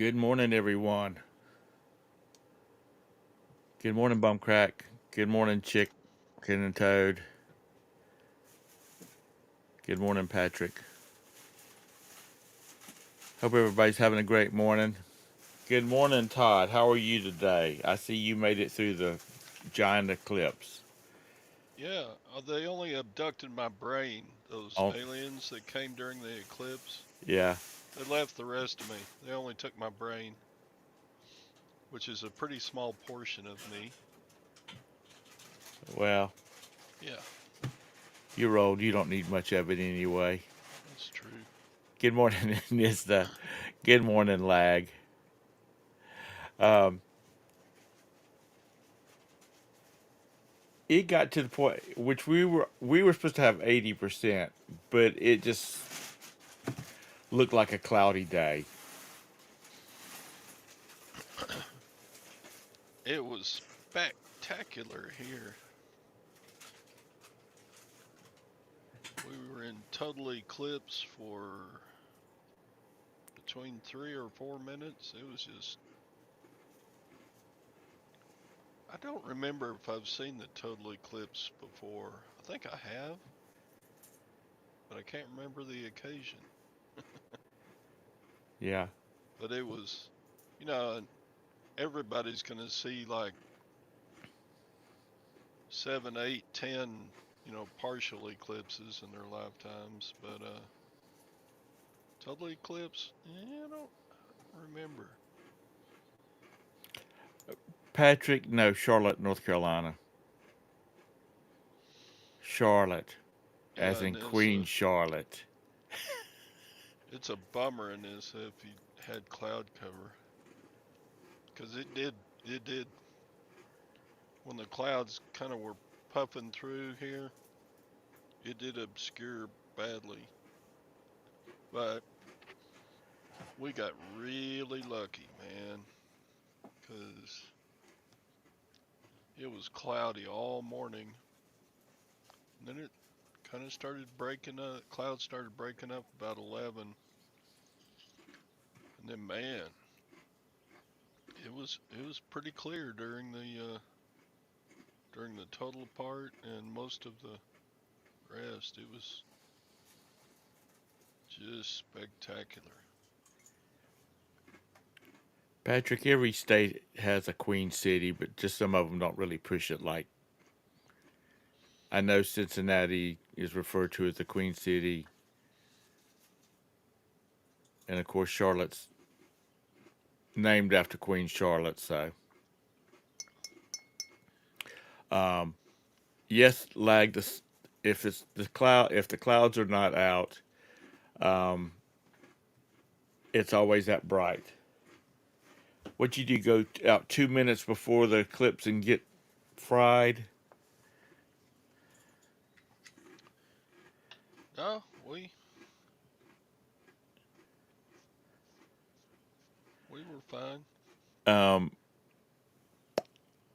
Good morning, everyone. Good morning, Bumcrack. Good morning, Chicken and Toad. Good morning, Patrick. Hope everybody's having a great morning. Good morning, Todd. How are you today? I see you made it through the giant eclipse. Yeah, they only abducted my brain, those Oh, aliens that came during the eclipse. yeah. They left the rest of me. They only took my brain, which is a pretty small portion of me. Well, Yeah, you're old. You don't need much of it anyway. that's true. Good morning, Nista. Good morning, Lag. Um, it got to the point which we were supposed to have 80%, but it just looked like a cloudy day. It was spectacular here. We were in total eclipse for between 3 or 4 minutes. It was just, I don't remember if I've seen the total eclipse before. I think I have, but I can't remember the occasion. Yeah. But it was, you know, everybody's going to see like seven, eight, 10, partial eclipses in their lifetimes. But total eclipse, I don't remember. Patrick, no, Charlotte, North Carolina. Charlotte, as Yeah, in and Queen Charlotte. it's a bummer in this if you had cloud cover, because it did when the clouds kind of were puffing through here. It did obscure badly, but we got really lucky, man, because it was cloudy all morning. And then it kind of started breaking up. Clouds started breaking up about 11, and then man, it was pretty clear during the total part and most of the rest. It was just spectacular. Patrick, every state has a Queen City, but just some of them don't really push it. Like, I know Cincinnati is referred to as the Queen City, and of course, Charlotte's named after Queen Charlotte. So, um, yes, lag. If the clouds are not out, um, it's always that bright. What you do, go out 2 minutes before the eclipse and get fried? No, we were fine. Um,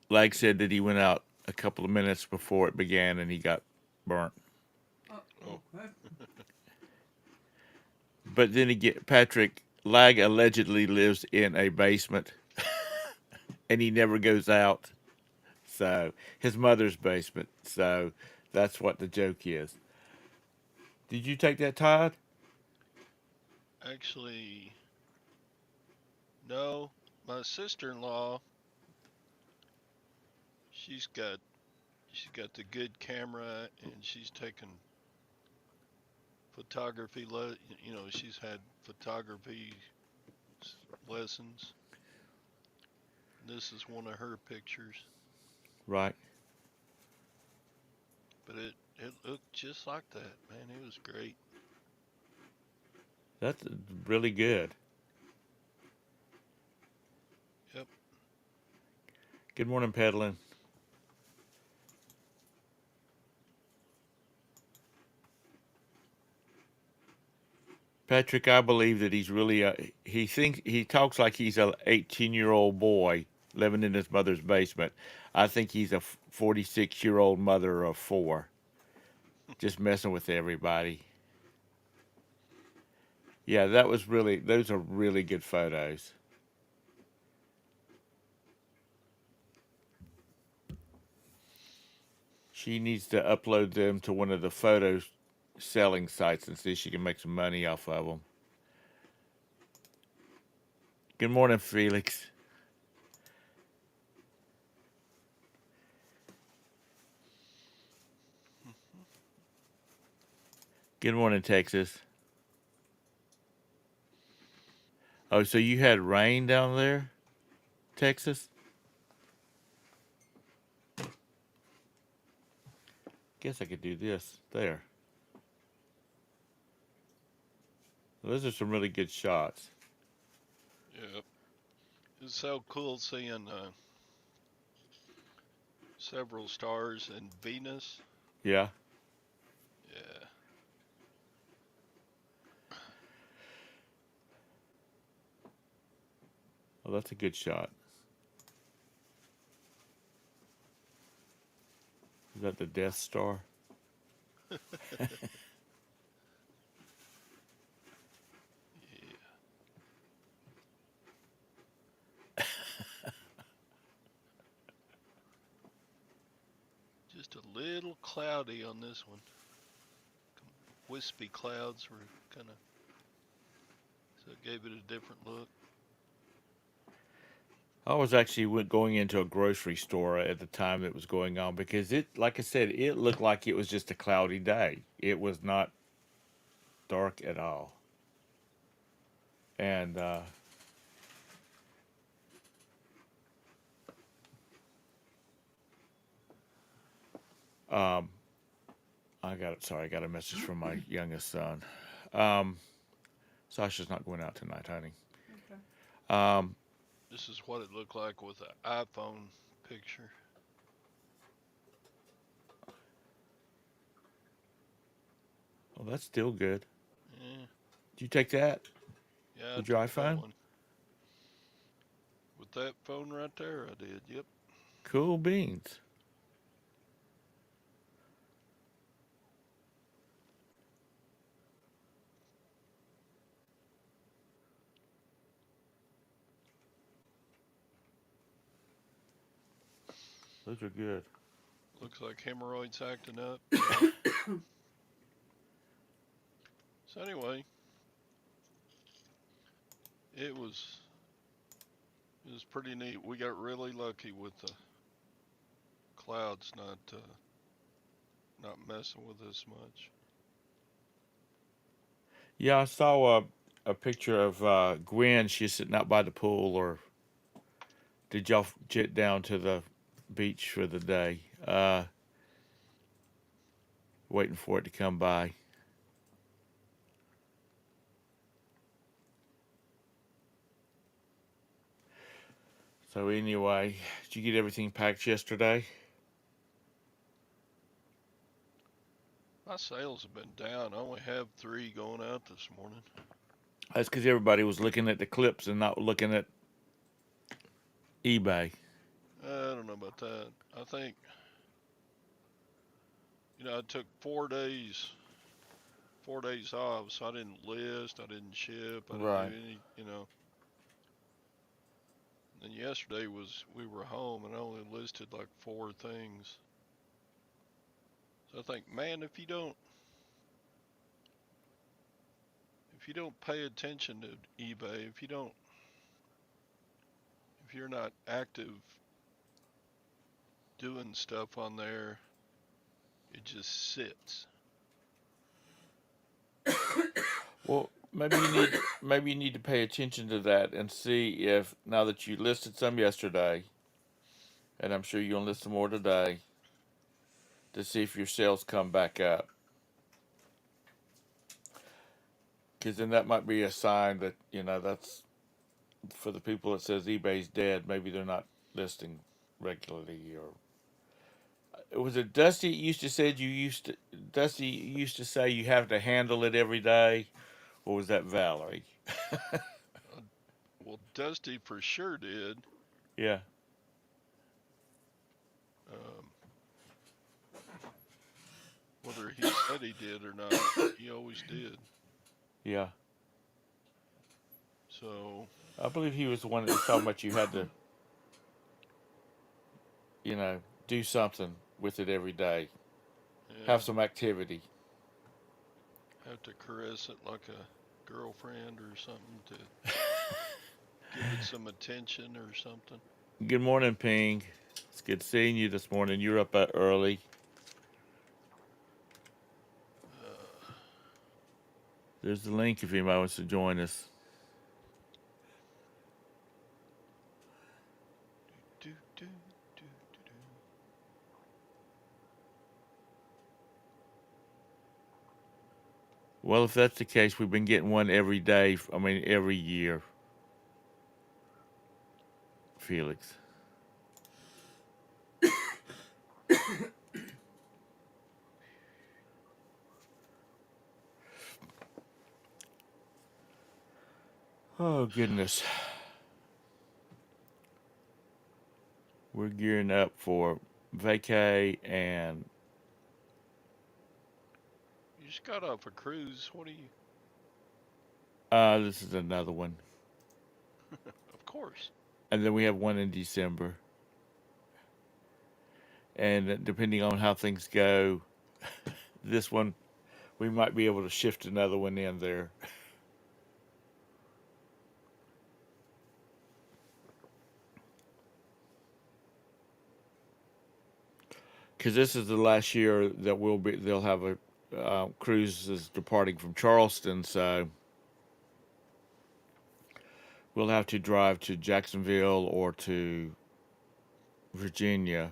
Lag said that he went out a couple of minutes before it began and he got burnt. Oh, But then again, Patrick, Lag allegedly lives in a basement and he never goes out. So, his mother's basement. So, that's what the joke is. Did you take that, Todd? actually, no. My sister-in-law, she's got she's got the good camera, and she's taken photography. She's had photography lessons. This is one of her pictures, Right. but it looked just like that, man. It was great. That's really good. Yep. Good morning, Peddling. Patrick, I believe that he's really he talks like he's a 18-year-old boy living in his mother's basement. I think he's a 46-year-old mother of four, just messing with everybody. Yeah, those are really good photos. She needs to upload them to one of the photo selling sites and see if she can make some money off of them. Good morning, Felix. Good morning, Texas. Oh, so you had rain down there, Texas? Guess I could do this. There. Those are some really good shots. Yep. It's so cool seeing several stars in Venus. Yeah. Yeah. Well, that's a good shot. Is that the Death Star? Yeah. Just a little cloudy on this one. Wispy clouds were kind of, so it gave it a different look. I was actually going into a grocery store at the time that was going on because it, like I said, it looked like it was just a cloudy day. It was not dark at all. And um, sorry, I got a message from my youngest son. Um, Sasha's not going out tonight, honey. Okay. Um, This is what it looked like with an iPhone picture. well, that's still good. Yeah. Did you take that Yeah, I with your took that iPhone? one. With that phone right there, I did. Yep. Cool beans. Those are good. Looks like hemorrhoids acting up. Yeah. So anyway, it was it was pretty neat. We got really lucky with the clouds not messing with us much. Yeah, I saw a picture of Gwen. She's sitting out by the pool, or did y'all jet down to the beach for the day? Waiting for it to come by. So anyway, did you get everything packed yesterday? My sales have been down. I only have 3 going out this morning. That's because everybody was looking at the clips and not looking at eBay. I don't know about that. I think I took 4 days off, so I didn't list, I didn't ship, I didn't do Right. any. And yesterday we were home and I only listed like 4 things. So I think, man, if you don't pay attention to eBay, if you're not active doing stuff on there, it just sits. Well, maybe you need to pay attention to that and see if now that you listed some yesterday, and I'm sure you'll list some more today, to see if your sales come back up. Because then that might be a sign that that's for the people that says eBay's dead. Maybe they're not listing regularly. Or was it Dusty used to said you used to Dusty used to say you have to handle it every day, or was that Valerie? Uh, well, Dusty for sure did. Yeah, Um, whether he said he did or not, he always did. yeah. So, I believe he was the one that was talking about you had to, do something with it every day. Yeah. Have some activity. Have to caress it like a girlfriend or something to give it some attention or something. Good morning, Ping. It's good seeing you this morning. You're up early. Uh, There's the link if anybody wants to join us. do, do, do, do, do. Well, if that's the case, we've been getting one every day. I mean, every year, Felix. Oh, goodness. We're gearing up for vacay, and You just got off a cruise. What are you? this is another one. Of course. And then we have one in December. And depending on how things go, this one, we might be able to shift another one in there. Because this is the last year that they'll have a cruises departing from Charleston, so we'll have to drive to Jacksonville or to Virginia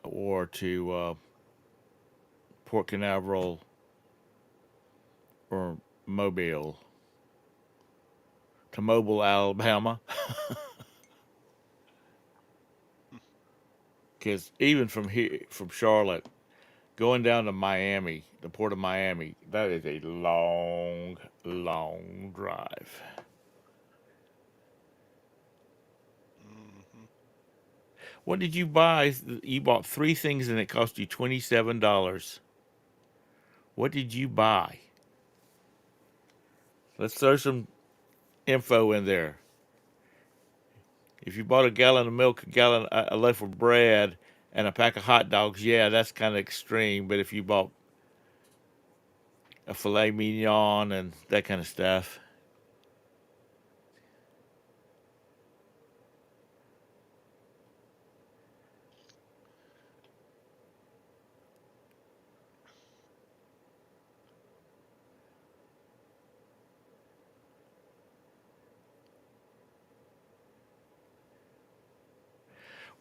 or to Port Canaveral or Mobile to Mobile, Alabama. Because even from here, from Charlotte, going down to Miami, the port of Miami, that is a long, long drive. Hmm. What did you buy? You bought three things and it cost you $27. What did you buy? Let's throw some info in there. If you bought a gallon of milk, a loaf of bread, and a pack of hot dogs, yeah, that's kind of extreme. But if you bought a filet mignon and that kind of stuff,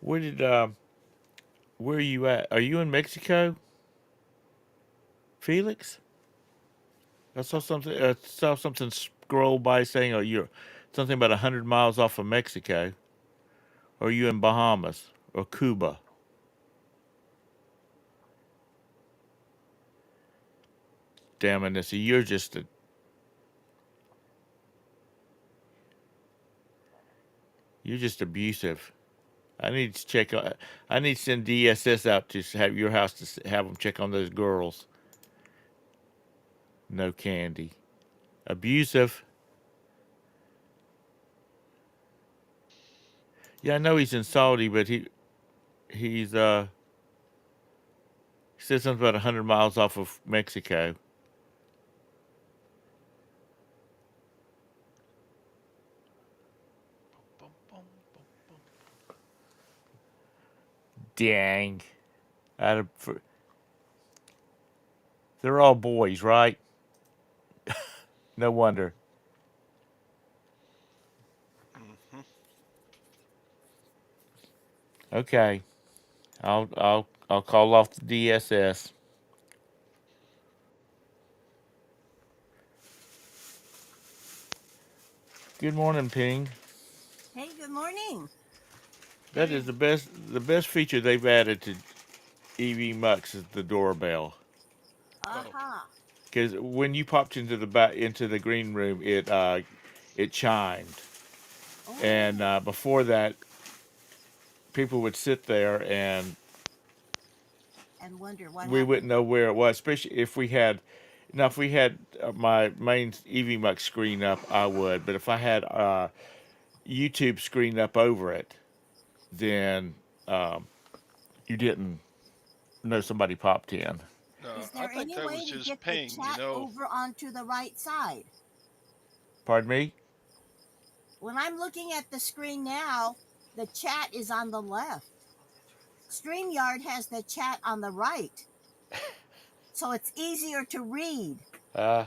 where did where are you at? Are you in Mexico, Felix? I saw something scroll by saying, "Oh, you're something about 100 miles off of Mexico." Or are you in Bahamas or Cuba? Damn it, Nissy, you're just abusive. I need to check on. I need to send DSS out to have your house to have them check on those girls. No candy. Abusive. Yeah, I know he's in Saudi, but he said something about 100 miles off of Mexico. Bum, bum, bum, bum. Dang. Out of, for, they're all boys, right? No wonder. Hmm. Okay, I'll call off the DSS. Good morning, Ping. Hey, good morning. That is Hey. the best feature they've added to EV Mux is the doorbell. Oh. Aha. Because when you popped into the green room, it chimed, and Oh, before that, people would sit there and and wonder what we wouldn't happened. know where it was, especially if we had my main EV Mux screen up, I would. But if I had YouTube screen up over it, then um, you didn't know somebody popped in. No, Is I there think any that way was to just get the ping. chat over onto the right side? Pardon me? When I'm looking at the screen now, the chat is on the left. StreamYard has the chat on the right, so it's easier to read. Uh,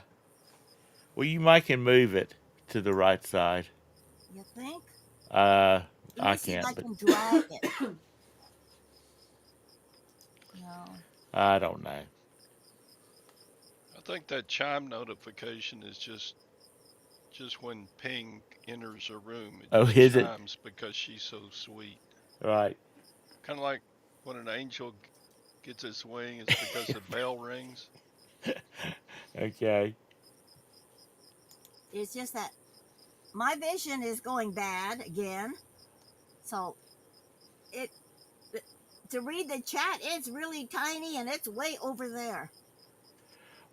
well, you might can move it to the right side. You think? Uh, Let I me see if I can't, but can drag it. No. I don't know. I think that chime notification is just when Ping enters a room, it Oh, just is it? chimes because she's so sweet. Right. Kind of like when an angel gets its wing, it's because the bell rings. Okay. It's just that my vision is going bad again. So it to read the chat, it's really tiny and it's way over there.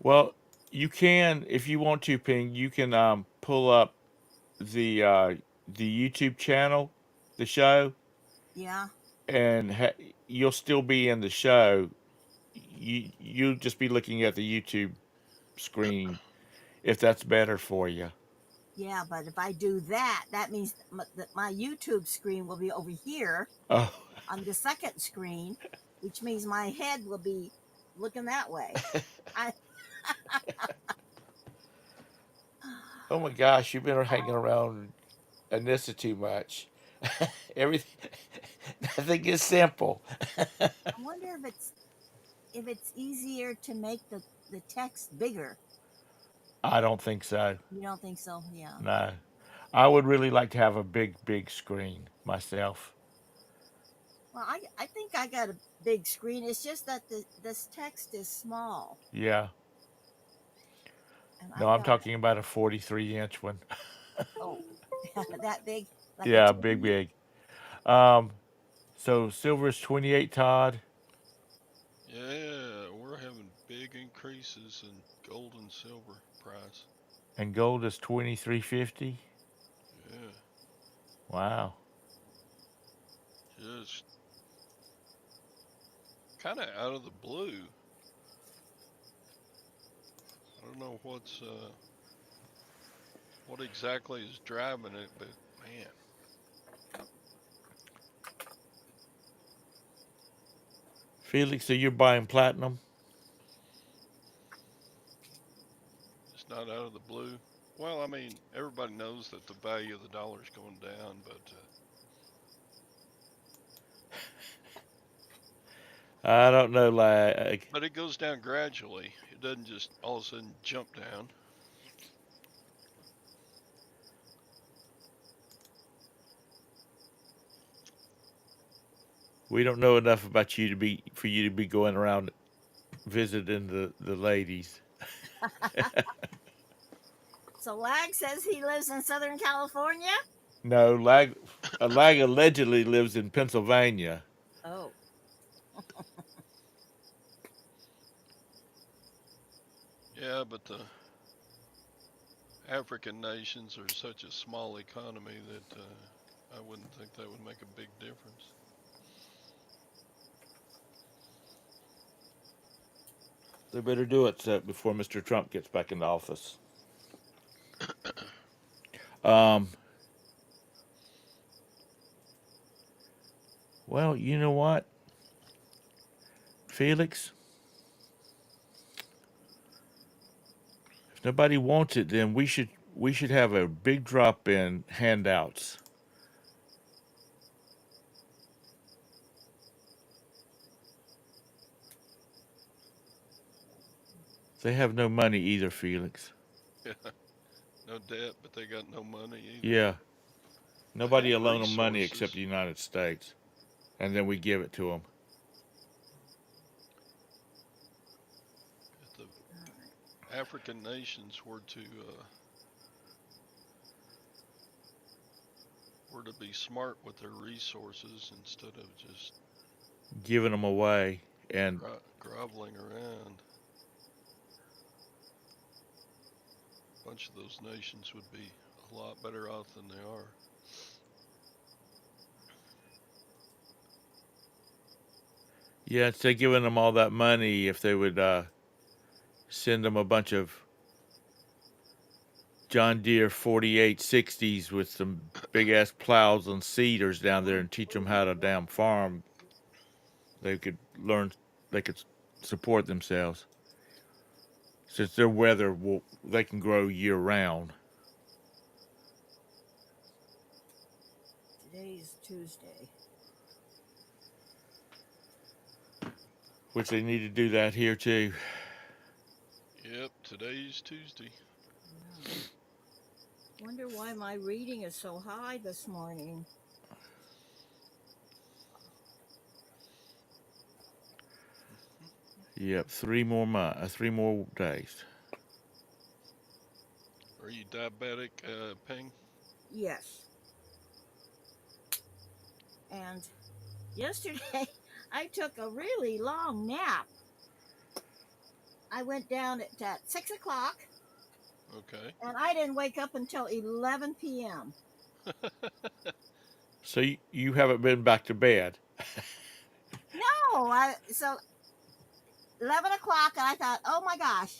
Well, you can, if you want to, Ping. You can pull up the YouTube channel, the show, Yeah. and you'll still be in the show. You'll just be looking at the YouTube screen if that's better for you. Yeah, but if I do that, that means that my YouTube screen will be over here Oh, on the second screen, which means my head will be looking that way. I oh my gosh, you've been hanging around Anissa too much. Everything, nothing is simple. I wonder if it's easier to make the text bigger. I don't think so. You don't think so? Yeah. No. I would really like to have a big screen myself. Well, I think I got a big screen. It's just that this text is small, Yeah. and No, I've I'm got talking about a 43-inch one. oh that big, like a Yeah, big, TV. big. Um, so silver is 28, Todd, Yeah, we're having big increases in gold and silver price. and gold is 23.50. Yeah, Wow. just kind of out of the blue. I don't know what exactly is driving it, but man, Felix, so you're buying platinum? it's not out of the blue. Well, I mean, everybody knows that the value of the dollar is going down, I don't know, like but it goes down gradually. It doesn't just all of a sudden jump down. we don't know enough about you to be for you to be going around visiting the ladies. So Lag says he lives in Southern California. No, Lag allegedly lives in Pennsylvania. Oh, Yeah, but the African nations are such a small economy that I wouldn't think that would make a big difference. They better do it before Mr. Trump gets back into office. Um, well, you know what, Felix? If nobody wants it, then we should have a big drop in handouts. They have no money either, Felix. Yeah, no debt, but they got no money either. Yeah, They nobody have will loan them money except resources. the United States, and then we give it to them. If the African nations were to be smart with their resources instead of just Giving them away, and groveling around, a bunch of those nations would be a lot better off than they are. Yeah, instead of giving them all that money, if they would send them a bunch of John Deere 4860s with some big ass plows and seeders down there and teach them how to damn farm, they could learn, they could support themselves. Since their weather will, they can grow year round, Today's Tuesday. which they need to do that here too. Yep, today's Tuesday. Yeah. Wonder why my reading is so high this morning. Yep, 3 more days. Are you diabetic, Ping? Yes. And yesterday I took a really long nap. I went down at 6 o'clock Okay. and I didn't wake up until 11 p.m. So you haven't been back to bed. No, so 11 o'clock and I thought, oh my gosh,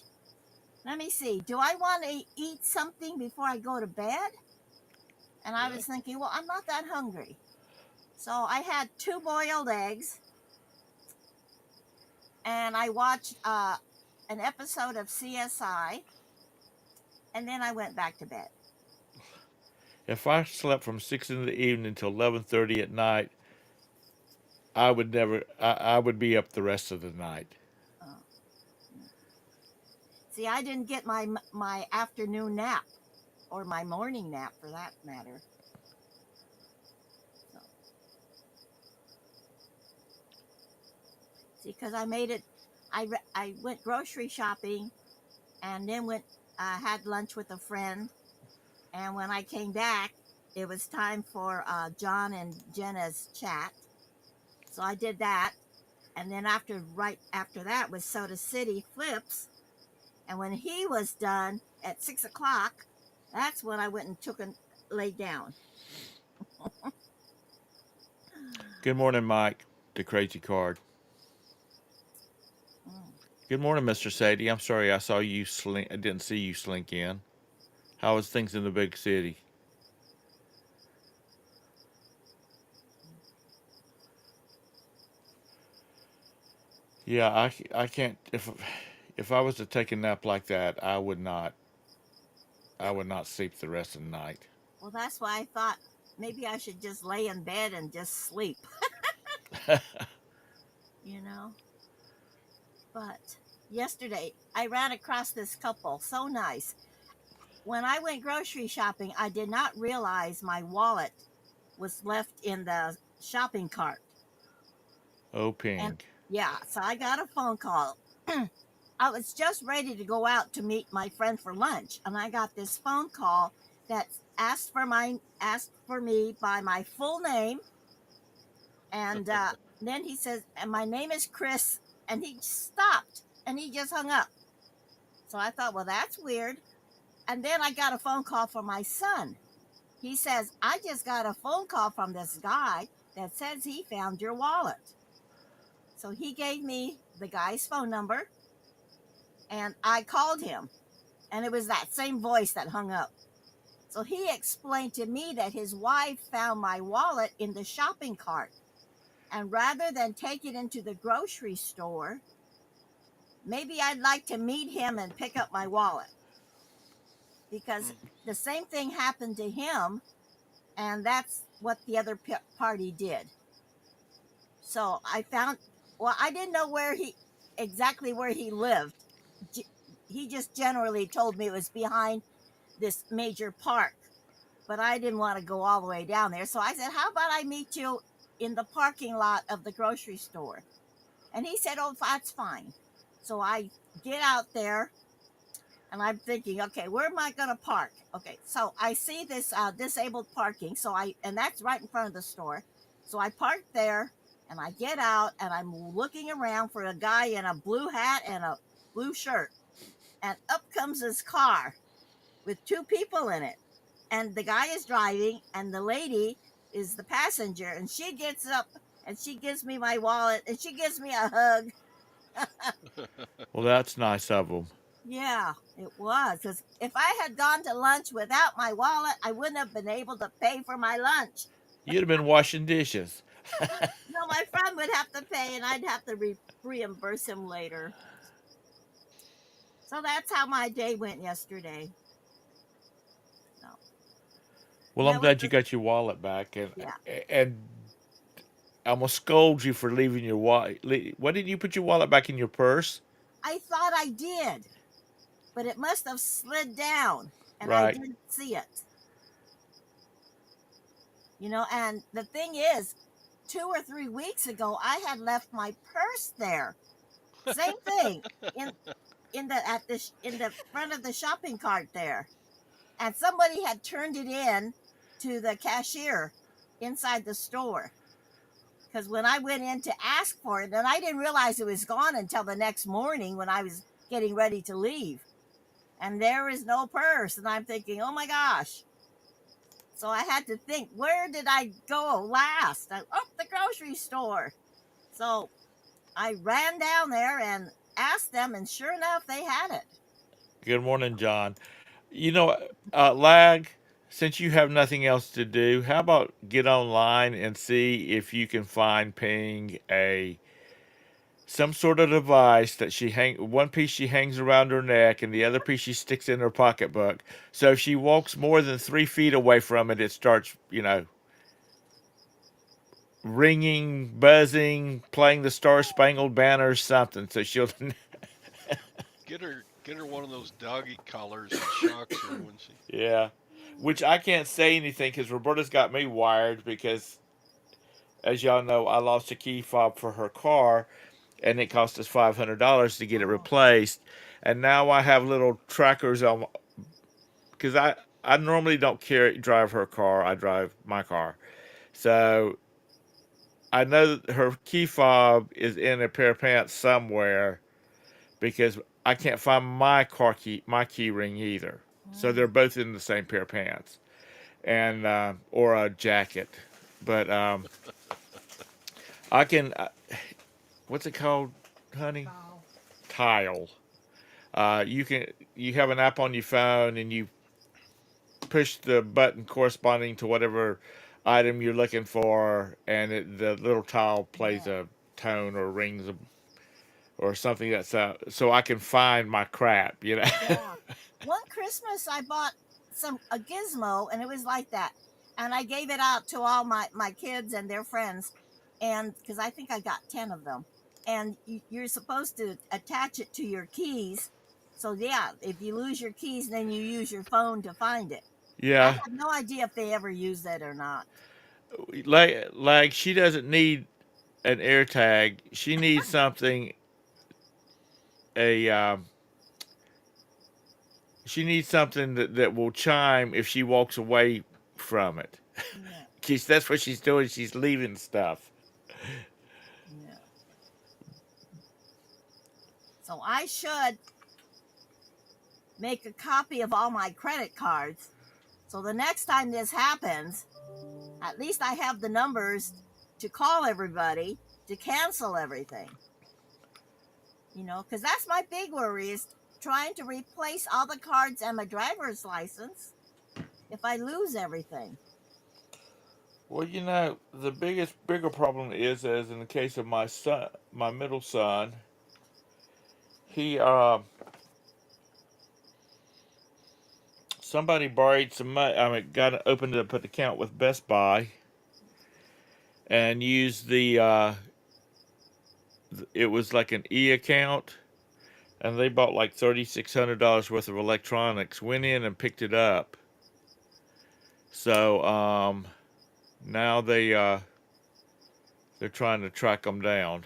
let me see. Do I want to eat something before I go to bed? And I Yeah. was thinking, well, I'm not that hungry. So I had 2 boiled eggs and I watched an episode of CSI and then I went back to bed. If I slept from 6 in the evening till 11:30 at night, I would never. I would be up the rest of the night. Uh, See, I didn't get my afternoon nap or my morning nap for that matter. So, see, because I made it, I went grocery shopping and then had lunch with a friend. And when I came back, it was time for John and Jenna's chat. So I did that. And then right after that was Soda City Flips. And when he was done at 6 o'clock, that's when I went and laid down. Good morning, Mike, the crazy card. Mm. Good morning, Mr. Sadie. I'm sorry I saw you slink. I didn't see you slink in. How is things in the big city? Yeah, I can't. If I was to take a nap like that, I would not. I would not sleep the rest of the night. Well, that's why I thought maybe I should just lay in bed and just sleep, you know? But yesterday I ran across this couple, so nice. When I went grocery shopping, I did not realize my wallet was left in the shopping cart. Oh, And ping. yeah, so I got a phone call. I was just ready to go out to meet my friend for lunch, and I got this phone call that asked for me by my full name, and then he says, "And my name is Chris," and he stopped and he just hung up. So I thought, well, that's weird. And then I got a phone call from my son. He says, "I just got a phone call from this guy that says he found your wallet." So he gave me the guy's phone number, and I called him, and it was that same voice that hung up. So he explained to me that his wife found my wallet in the shopping cart. And rather than take it into the grocery store, maybe I'd like to meet him and pick up my wallet. Because Mm. the same thing happened to him, and that's what the other party did. So I didn't know exactly where he lived. He just generally told me it was behind this major park, but I didn't want to go all the way down there. So I said, "How about I meet you in the parking lot of the grocery store?" And he said, "Oh, that's fine." So I get out there and I'm thinking, okay, where am I going to park? Okay, so I see this disabled parking. And that's right in front of the store. So I park there and I get out and I'm looking around for a guy in a blue hat and a blue shirt. And up comes his car with 2 people in it. And the guy is driving and the lady is the passenger. And she gets up and she gives me my wallet and she gives me a hug. Well, that's nice of them. Yeah, it was. Because if I had gone to lunch without my wallet, I wouldn't have been able to pay for my lunch. You'd have been washing dishes. No, my friend would have to pay and I'd have to reimburse him later. So that's how my day went yesterday. So Well, I'm that was glad you the, got your wallet back, yeah. and I'm gonna scold you for leaving your wallet. Why didn't you put your wallet back in your purse? I thought I did, but it must have slid down and I Right. didn't see it. And the thing is, 2 or 3 weeks ago, I had left my purse there. Same thing in in the front of the shopping cart there, and somebody had turned it in to the cashier inside the store. Because when I went in to ask for it, and I didn't realize it was gone until the next morning when I was getting ready to leave, and there is no purse, and I'm thinking, oh my gosh. So I had to think, where did I go last? Oh, the grocery store. So I ran down there and asked them, and sure enough, they had it. Good morning, John. You know, Lag, since you have nothing else to do, how about get online and see if you can find Ping a some sort of device that one piece she hangs around her neck and the other piece she sticks in her pocketbook. So if she walks more than 3 feet away from it, it starts, ringing, buzzing, playing the Star Spangled Banner or something. So she'll, Get her one of those doggy collars that shocks her when she. yeah. Which I can't say anything because Roberta's got me wired because, as y'all know, I lost a key fob for her car and it cost us $500 to get it Oh, replaced. And now I have little trackers on because I normally don't drive her car. I drive my car, so I know that her key fob is in a pair of pants somewhere because I can't find my key ring either. So they're mm, both in the same pair of pants and or a jacket. But I can. What's it called, honey? wow. Tile. You have an app on your phone and you push the button corresponding to whatever item you're looking for, and the little tile plays Yeah. a tone or rings or something that's so I can find my crap. Yeah. One Christmas I bought a gizmo and it was like that. And I gave it out to all my kids and their friends, and because I think I got 10 of them. And you're supposed to attach it to your keys. So yeah, if you lose your keys, then you use your phone to find it. I Yeah, have no idea if they ever use that or not. like she doesn't need an air tag. She needs something a she needs something that will chime if she walks away from it. Yeah. Cause that's what she's doing. She's leaving stuff. Yeah. So I should make a copy of all my credit cards. So the next time this happens, at least I have the numbers to call everybody to cancel everything. Because that's my big worry is trying to replace all the cards and my driver's license if I lose everything. Well, the bigger problem is, as in the case of my son, my middle son, he somebody borrowed some money. I mean, opened up an account with Best Buy and used it was like an e account, and they bought like $3,600 worth of electronics. Went in and picked it up. So now they're trying to track them down,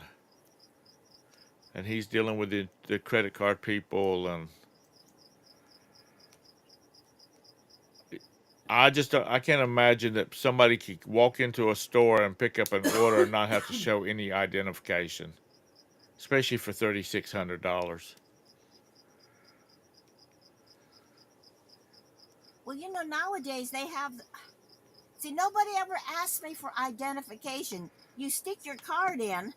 and he's dealing with the credit card people and I can't imagine that somebody could walk into a store and pick up an order and not have to show any identification, especially for $3,600. Well, nowadays they have. See, nobody ever asked me for identification. you stick your card in,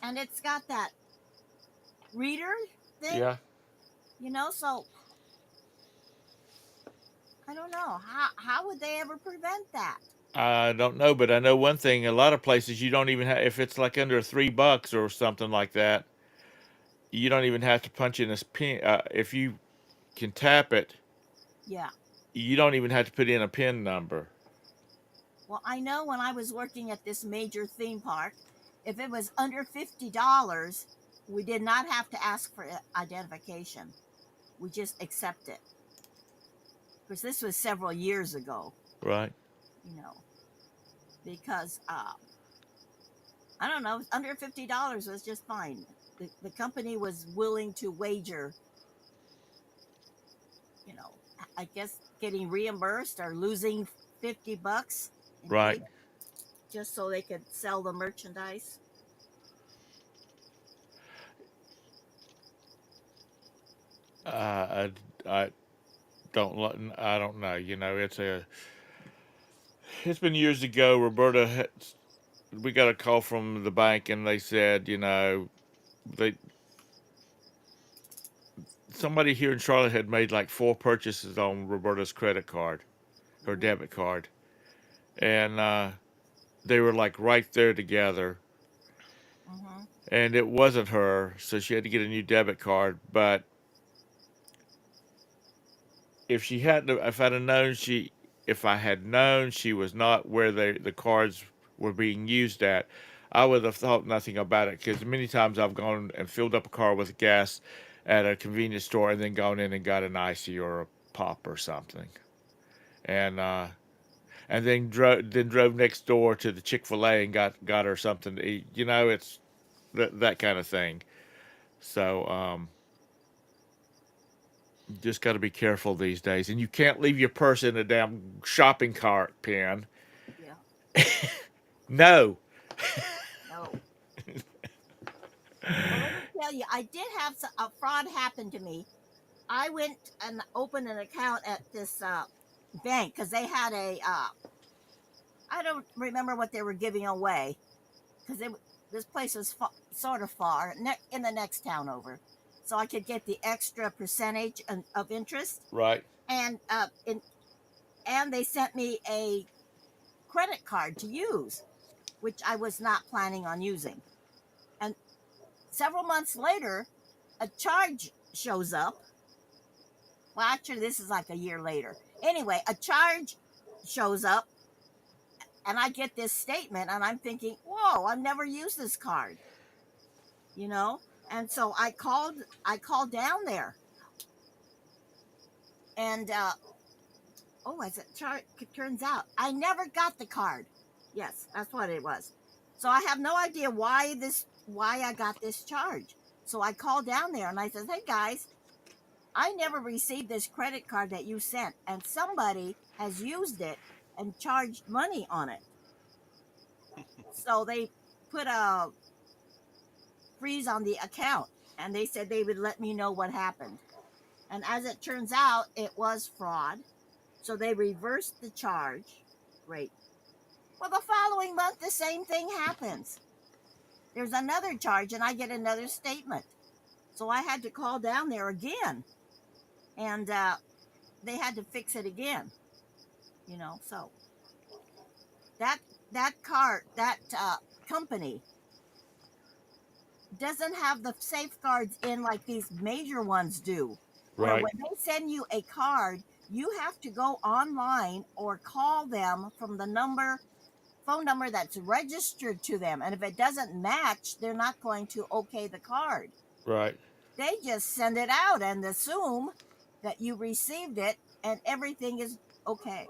and it's got that reader thing, Yeah. so I don't know how would they ever prevent that. I don't know, but I know one thing. A lot of places you don't even have, if it's like under $3 or something like that, you don't even have to punch in a pin. If you can tap it, Yeah. you don't even have to put in a pin number. Well, I know when I was working at this major theme park, if it was under $50, we did not have to ask for identification. We just accept it. Because this was several years ago, Right. you know, because I don't know, under $50 was just fine. The company was willing to wager, you know, I guess getting reimbursed or losing $50 in Right. pay just so they could sell the merchandise. I I don't know. It's been years ago. We got a call from the bank and they said, they somebody here in Charlotte had made like 4 purchases on Roberta's credit card, her Mm-hmm. debit card, and they were like right there together. Mm-hmm. And it wasn't her, so she had to get a new debit card. But if I had known she was not where the cards were being used at, I would have thought nothing about it. Because many times I've gone and filled up a car with gas at a convenience store and then gone in and got an icy or a pop or something, and drove next door to the Chick-fil-A and got her something to eat. It's that kind of thing. So just got to be careful these days, and you can't leave your purse in a damn shopping cart, Pen. Yeah. No. No. Well, let me tell you, I did have a fraud happen to me. I went and opened an account at this bank because they had I don't remember what they were giving away because this place was sort of far in the next town over, so I could get the extra percentage of interest, Right. and and they sent me a credit card to use, which I was not planning on using. And several months later, a charge shows up. Well, actually, this is like a year later. Anyway, a charge shows up, and I get this statement, and I'm thinking, "Whoa, I've never used this card," you know. And so I called down there, and oh, as it turns out, I never got the card. Yes, that's what it was. So I have no idea why I got this charge. So I called down there and I said, "Hey guys, I never received this credit card that you sent, and somebody has used it and charged money on it." So they put a freeze on the account, and they said they would let me know what happened. And as it turns out, it was fraud. So they reversed the charge. Great. Well, the following month, the same thing happens. There's another charge, and I get another statement. So I had to call down there again, and they had to fix it again. So that that company doesn't have the safeguards in like these major ones do, where Right. when they send you a card, you have to go online or call them from the phone number that's registered to them, and if it doesn't match, they're not going to okay the card. Right. They just send it out and assume that you received it and everything is okay.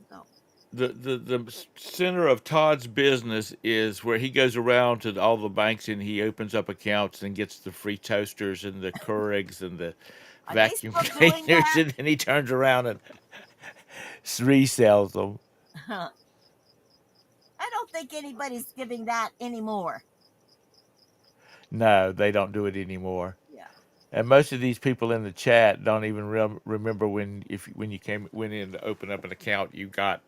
So The center of Todd's business is where he goes around to all the banks and he opens up accounts and gets the free toasters and the Keurigs and the are they vacuum still doing cleaners, and then he turns around and resells them. that? I don't think anybody's giving that anymore. No, they don't do it anymore. Yeah. And most of these people in the chat don't even remember when you went in to open up an account, you got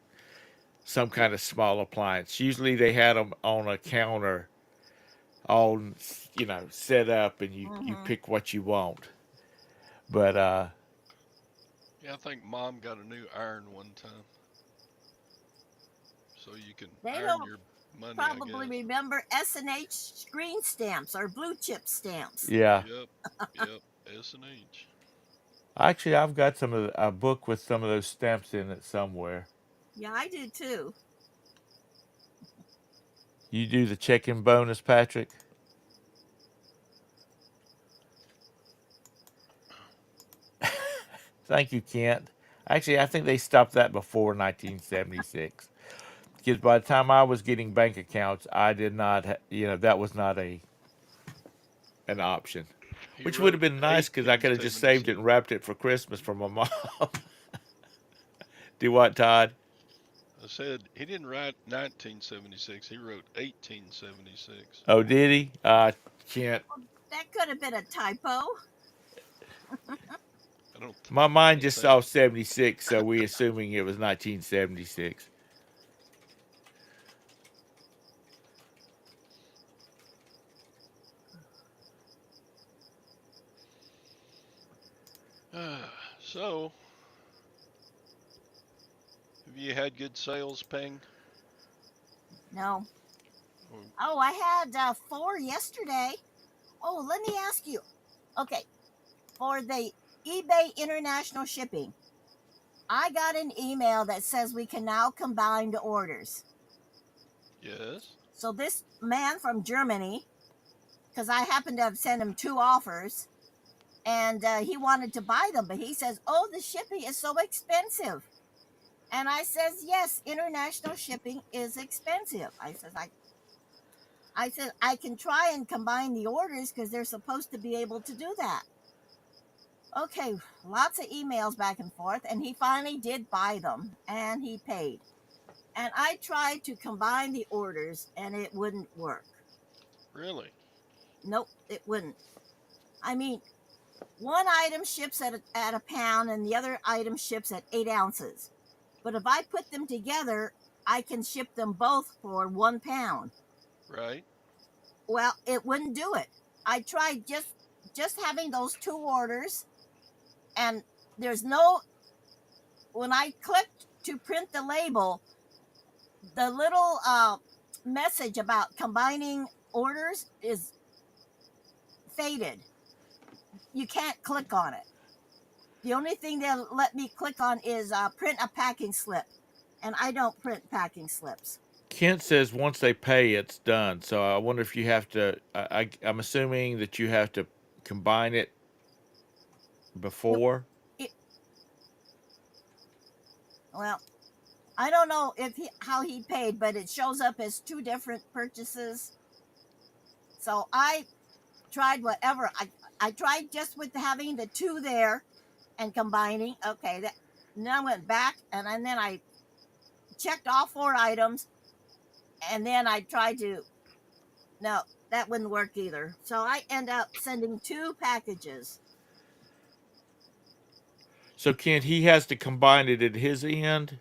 some kind of small appliance. Usually they had them on a counter, all set up, and you Mm-hmm. pick what you want. But Yeah, I think Mom got a new iron one time, so you can They iron don't your money, I probably guess. remember S&H screen stamps or blue chip stamps. yeah, Yep, yep. S&H. actually I've got a book with some of those stamps in it somewhere. Yeah, I do too. You do the chicken bonus, Patrick? Thank you, Kent. Actually, I think they stopped that before 1976. Because by the time I was getting bank accounts, I did not, that was not an option. He Which would have wrote been nice because I could have just saved it 1876. and wrapped it for Christmas from my mom. Do what, Todd? I said he didn't write 1976. He wrote 1876. Oh, did he? Kent. That could have been a typo. I don't. My I mind don't just think. saw 76, so we assuming it was 1976. So, have you had good sales, Ping? No. Or, Oh, I had 4 yesterday. Oh, let me ask you. Okay, for the eBay international shipping, I got an email that says we can now combine the orders. yes. So this man from Germany, because I happened to have sent him 2 offers, and he wanted to buy them, but he says, "Oh, the shipping is so expensive." And I says, "Yes, international shipping is expensive." I said I can try and combine the orders because they're supposed to be able to do that. Okay, lots of emails back and forth, and he finally did buy them and he paid. And I tried to combine the orders and it wouldn't work. Really? Nope, it wouldn't. I mean, one item ships at a pound and the other item ships at 8 ounces. But if I put them together, I can ship them both for 1 pound. Right? Well, it wouldn't do it. I tried just having those 2 orders, and there's no, when I clicked to print the label, the little message about combining orders is faded. You can't click on it. The only thing they'll let me click on is print a packing slip, and I don't print packing slips. Kent says once they pay, it's done. So I wonder if you have to. I'm assuming that you have to combine it It, before. it well, I don't know if how he paid, but it shows up as 2 different purchases. So I tried whatever. I tried just with having the 2 there and combining. Okay, that, and then I went back and then I checked all 4 items, and then I tried to, no, that wouldn't work either. So I end up sending 2 packages. So Kent, he has to combine it at his end.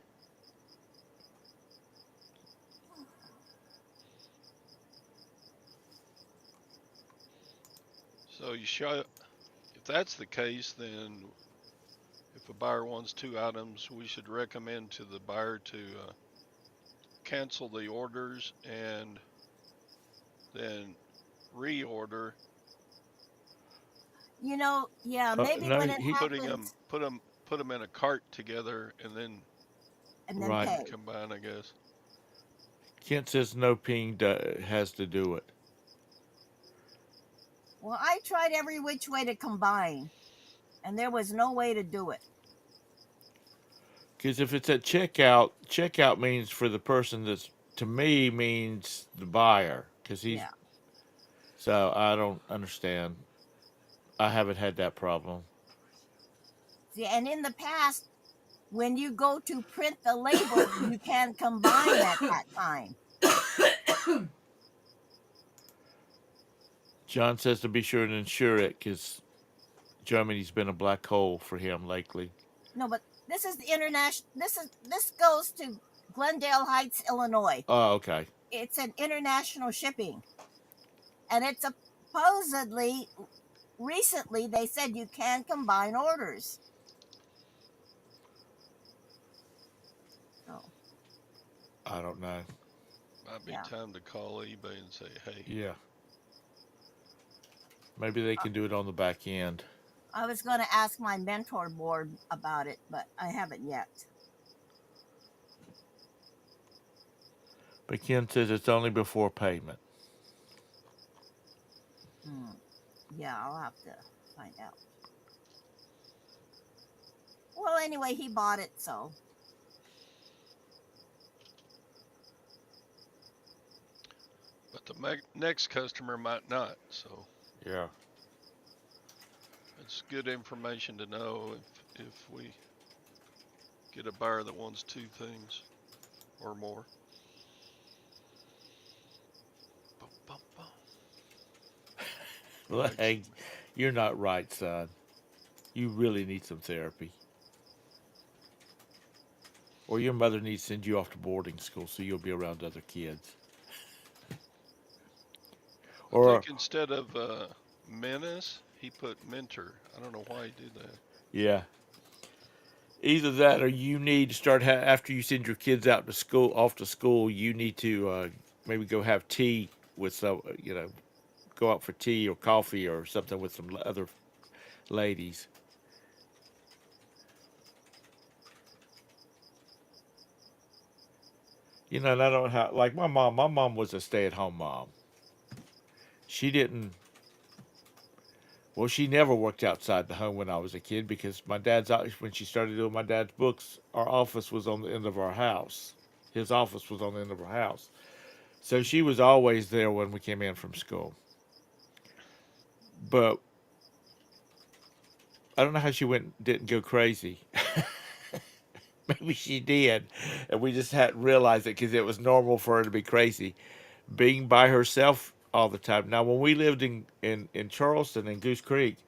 So you show. If that's the case, then if a buyer wants 2 items, we should recommend to the buyer to cancel the orders and then reorder, Yeah, maybe No, when it he putting them happens, put them in a cart together and then and then right. pay. combine, I guess. Kent says no ping has to do it. Well, I tried every which way to combine, and there was no way to do it. Because if it's at checkout, checkout means for the person that's to me means the buyer. Because he's Yeah. so I don't understand. I haven't had that problem. See, and in the past, when you go to print the label, you can combine at that time. John says to be sure and insure it because Germany's been a black hole for him lately. No, but this is the international. This goes to Glendale Heights, Illinois. Oh, okay. It's an international shipping, and it's supposedly recently they said you can combine orders. So I don't know. Might be yeah, time to call eBay and say, hey, Yeah. Maybe they can do it on the back end. I was going to ask my mentor board about it, but I haven't yet. But Ken says it's only before payment. Yeah, I'll have to find out. Well, anyway, he bought it, so. but the next customer might not. So Yeah. it's good information to know if we get a buyer that wants two things or more. Bum, bum, bum. Like, Hey, you're not right, son. You really need some therapy. Or your mother needs to send you off to boarding school so you'll be around other kids. I Or, think instead of menace, he put mentor. I don't know why he did that. yeah. Either that or you need to start, after you send your kids out to school, off to school, you need to maybe go have tea with some, go out for tea or coffee or something with some other ladies. And I don't know how, like my mom was a stay at home mom. She didn't, well, she never worked outside the home when I was a kid because when she started doing my dad's books, our office was on the end of our house. His office was on the end of our house. So she was always there when we came in from school. But I don't know how she didn't go crazy. Maybe she did, and we just hadn't realized it because it was normal for her to be crazy, being by herself all the time. Now, when we lived in Charleston and Goose Creek,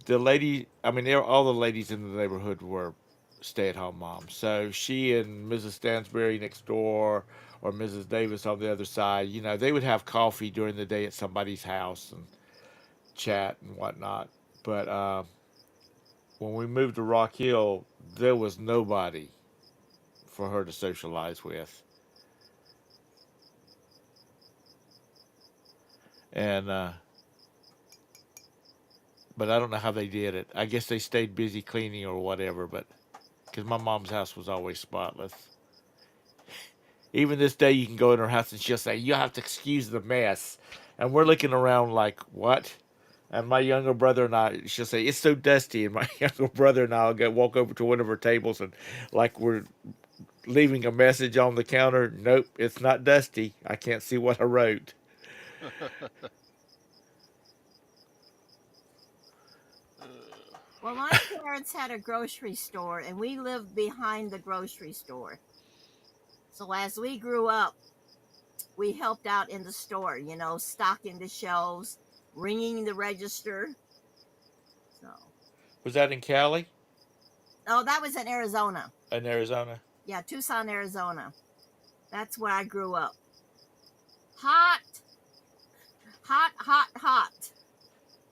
all the ladies in the neighborhood were stay-at-home moms. So she and Mrs. Stansbury next door, or Mrs. Davis on the other side, they would have coffee during the day at somebody's house and chat and whatnot. But when we moved to Rock Hill, there was nobody for her to socialize with. And but I don't know how they did it. I guess they stayed busy cleaning or whatever. But because my mom's house was always spotless. Even this day, you can go in her house and she'll say, "You have to excuse the mess," and we're looking around like, "What?" And my younger brother and I, she'll say, "It's so dusty," and my younger brother and I'll walk over to one of her tables and like we're leaving a message on the counter. Nope, it's not dusty. I can't see what I wrote. Well, my parents had a grocery store, and we lived behind the grocery store. So as we grew up, we helped out in the store, stocking the shelves, ringing the register. So, Was that in Cali? oh, that was in Arizona. In Arizona? Yeah, Tucson, Arizona. That's where I grew up. Hot, hot, hot, hot.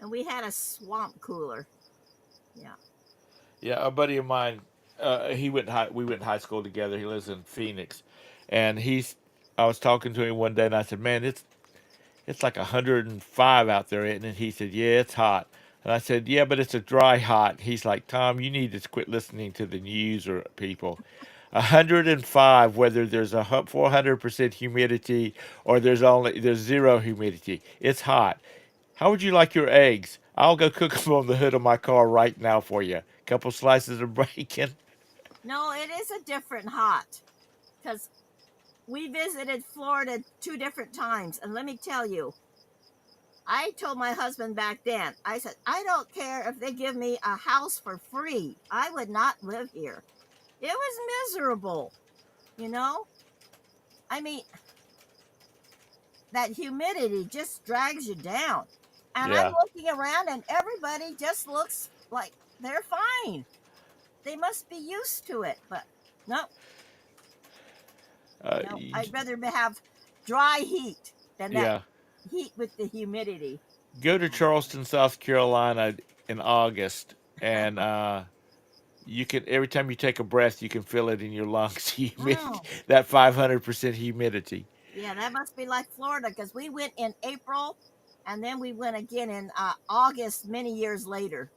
And we had a swamp cooler. Yeah. Yeah, a buddy of mine, we went to high school together. He lives in Phoenix, and I was talking to him one day, and I said, "Man, it's like 105 out there, isn't it?" He said, "Yeah, it's hot." And I said, "Yeah, but it's a dry hot." He's like, "Tom, you need to quit listening to the news or people. 105, whether there's 400% humidity or there's zero humidity, it's hot. How would you like your eggs? I'll go cook them on the hood of my car right now for you. Couple slices of bacon." No, it is a different hot because we visited Florida 2 different times. And let me tell you, I told my husband back then, I said, I don't care if they give me a house for free. I would not live here. It was miserable, you know? I mean, that humidity just drags you down. And I'm Yeah. looking around and everybody just looks like they're fine. They must be used to it, but no. Y- I'd rather have dry heat than that yeah. heat with the humidity. Go to Charleston, South Carolina in August, and you can every time you take a breath, you can feel it in your lungs. Humidity, Mm. that 500% humidity. Yeah, that must be like Florida because we went in April and then we went again in August many years later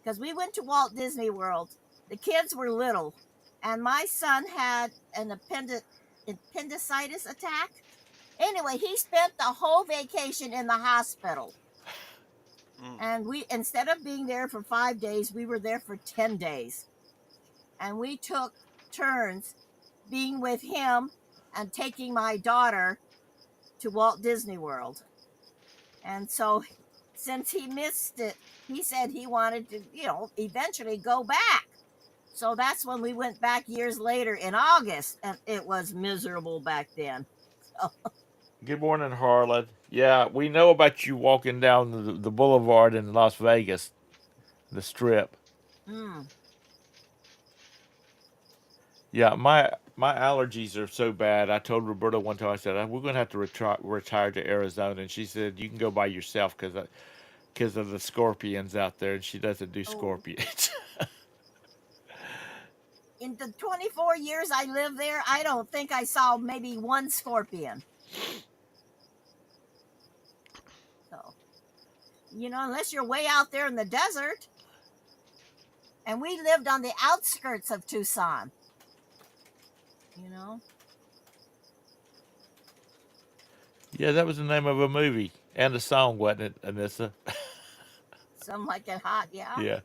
because we went to Walt Disney World. The kids were little, and my son had an appendicitis attack. Anyway, he spent the whole vacation in the hospital. Mm. And we, instead of being there for 5 days, we were there for 10 days. And we took turns being with him and taking my daughter to Walt Disney World. And so, since he missed it, he said he wanted to, eventually go back. So that's when we went back years later in August, and it was miserable back then. So, Good morning, Harlan. Yeah, we know about you walking down the boulevard in Las Vegas, the Strip. mm, Yeah, my allergies are so bad. I told Roberta one time. I said we're going to have to retire to Arizona, and she said you can go by yourself because of the scorpions out there, and she doesn't do oh, scorpions. in the 24 years I lived there, I don't think I saw maybe one scorpion. So, unless you're way out there in the desert. And we lived on the outskirts of Tucson, you know, Yeah, that was the name of a movie and a song, wasn't it, Anissa? some like it hot, yeah. Yeah.